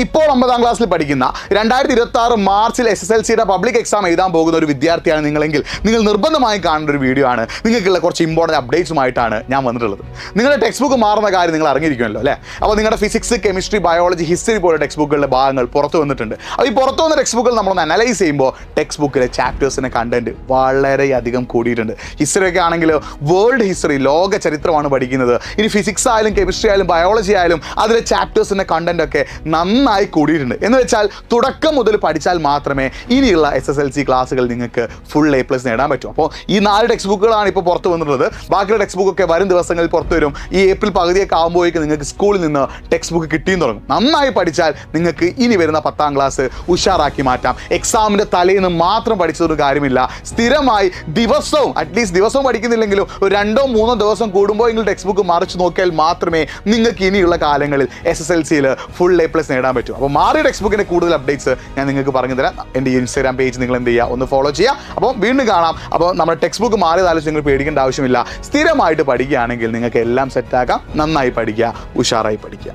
ഇപ്പോൾ 9ാം ക്ലാസ്സിൽ പഠിക്കുന്ന 2026 മാർച്ചിൽ SSLCയുടെ പബ്ലിക് എക്സാം എഴുതാൻ പോകുന്ന ഒരു വിദ്യാർത്ഥിയാണ് നിങ്ങളെങ്കിൽ നിങ്ങൾ നിർബന്ധമായും കാണേണ്ട ഒരു വീഡിയോ ആണ്. നിങ്ങൾക്കുള്ള കുറച്ച് ഇമ്പോർട്ടൻറ്റ് അപ്ഡേറ്റ്സുമായിട്ടാണ് ഞാൻ വന്നിട്ടുള്ളത്. നിങ്ങളുടെ ടെക്സ്റ്റ് ബുക്ക് മാറുന്ന കാര്യം നിങ്ങൾ അറിഞ്ഞിരിക്കുമല്ലോ അല്ലേ? അപ്പോൾ നിങ്ങളുടെ ഫിസിക്സ്, കെമിസ്ട്രി, ബയോളജി, ഹിസ്റ്ററി പോലെ ടെക്സ്റ്റ് ബുക്കുകളുടെ ഭാഗങ്ങൾ പുറത്തു വന്നിട്ടുണ്ട്. അപ്പോൾ ഈ പുറത്തു വന്ന ടെക്സ്റ്റ് ബുക്കുകൾ നമ്മളൊന്ന് അനലൈസ് ചെയ്യുമ്പോൾ ടെക്സ്റ്റ് ബുക്കിലെ ചാപ്റ്റേഴ്സിൻ്റെ കണ്ടന്റ് വളരെയധികം കൂടിയിട്ടുണ്ട്. ഹിസ്റ്ററി ഒക്കെ ആണെങ്കിൽ വേൾഡ് ഹിസ്റ്ററി, ലോക ചരിത്രമാണ് പഠിക്കുന്നത്. ഇനി ഫിസിക്സ് ആയാലും കെമിസ്ട്രി ആയാലും ബയോളജി ആയാലും അതിലെ ചാപ്റ്റേഴ്സിൻ്റെ കണ്ടന്റ് ഒക്കെ നന്നായി കൂടിയിട്ടുണ്ട്. എന്ന് വെച്ചാൽ തുടക്കം മുതൽ പഠിച്ചാൽ മാത്രമേ ഇനിയുള്ള SSLC ക്ലാസ്സുകൾ നിങ്ങൾക്ക് ഫുൾ A+ നേടാൻ പറ്റും. അപ്പോൾ ഈ 4 ടെക്സ്റ്റ് ബുക്കുകളാണ് ഇപ്പോൾ പുറത്ത് വന്നിട്ടുള്ളത്. ബാക്കിയുള്ള ടെക്സ്റ്റ് ബുക്കൊക്കെ വരും ദിവസങ്ങളിൽ പുറത്ത് വരും. ഈ ഏപ്രിൽ പകുതിയൊക്കെ ആകുമ്പോഴേക്കും നിങ്ങൾക്ക് സ്കൂളിൽ നിന്ന് ടെക്സ്റ്റ് ബുക്ക് കിട്ടിയും തുടങ്ങും. നന്നായി പഠിച്ചാൽ നിങ്ങൾക്ക് ഇനി വരുന്ന 10ാം ക്ലാസ് ഉഷാറാക്കി മാറ്റാം. എക്സാമിൻ്റെ തലേന്ന് മാത്രം പഠിച്ചതൊരു കാര്യമില്ല. സ്ഥിരമായി ദിവസവും, അറ്റ്ലീസ്റ്റ് ദിവസവും പഠിക്കുന്നില്ലെങ്കിലും ഒരു 2-3 ദിവസം കൂടുമ്പോൾ എങ്കിലും ടെക്സ്റ്റ് ബുക്ക് മറിച്ച് നോക്കിയാൽ മാത്രമേ നിങ്ങൾക്ക് ഇനിയുള്ള കാലങ്ങളിൽ SSLCയിൽ ഫുൾ A+ നേടാൻ പറ്റും. അപ്പോൾ മാറിയ ടെക്സ്റ്റ് ബുക്കിൻ്റെ കൂടുതൽ അപ്ഡേറ്റ്സ് ഞാൻ നിങ്ങൾക്ക് പറഞ്ഞു തരാം. എൻ്റെ ഈ ഇൻസ്റ്റാഗ്രാം പേജ് നിങ്ങൾ എന്ത് ചെയ്യുക, ഒന്ന് ഫോളോ ചെയ്യുക. അപ്പോൾ വീണ്ടും കാണാം. അപ്പോൾ നമ്മുടെ ടെക്സ്റ്റ് ബുക്ക് മാറിയതാലോചിച്ച് നിങ്ങൾ പേടിക്കേണ്ട ആവശ്യമില്ല. സ്ഥിരമായിട്ട് പഠിക്കുകയാണെങ്കിൽ നിങ്ങൾക്ക് എല്ലാം സെറ്റാക്കാം. നന്നായി പഠിക്കുക, ഉഷാറായി പഠിക്കുക.